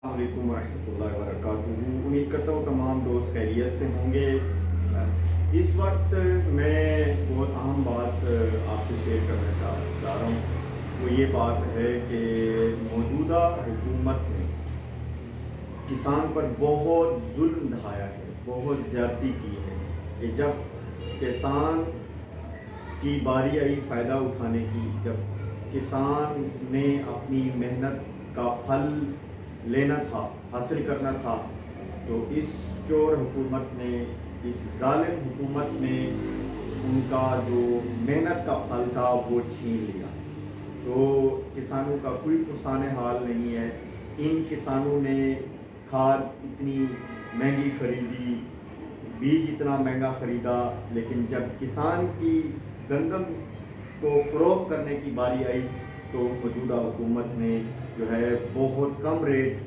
السلام علیکم ورحمۃ اللہ وبرکاتہ۔ امید کرتا ہوں تمام دوست خیریت سے ہوں گے۔ اس وقت میں بہت اہم بات آپ سے شیئر کرنا چاہ رہا ہوں۔ وہ یہ بات ہے کہ موجودہ حکومت نے کسان پر بہت ظلم ڈھایا ہے، بہت زیادتی کی ہے کہ جب کسان کی باری آئی فائدہ اٹھانے کی، جب کسان نے اپنی محنت کا پھل لینا تھا، حاصل کرنا تھا، تو اس چور حکومت نے، اس ظالم حکومت نے ان کا جو محنت کا پھل تھا وہ چھین لیا۔ تو کسانوں کا کوئی پرسان حال نہیں ہے۔ ان کسانوں نے کھاد اتنی مہنگی خریدی، بیج اتنا مہنگا خریدا، لیکن جب کسان کی گندم کو فروخت کرنے کی باری آئی تو موجودہ حکومت نے جو ہے بہت کم ریٹ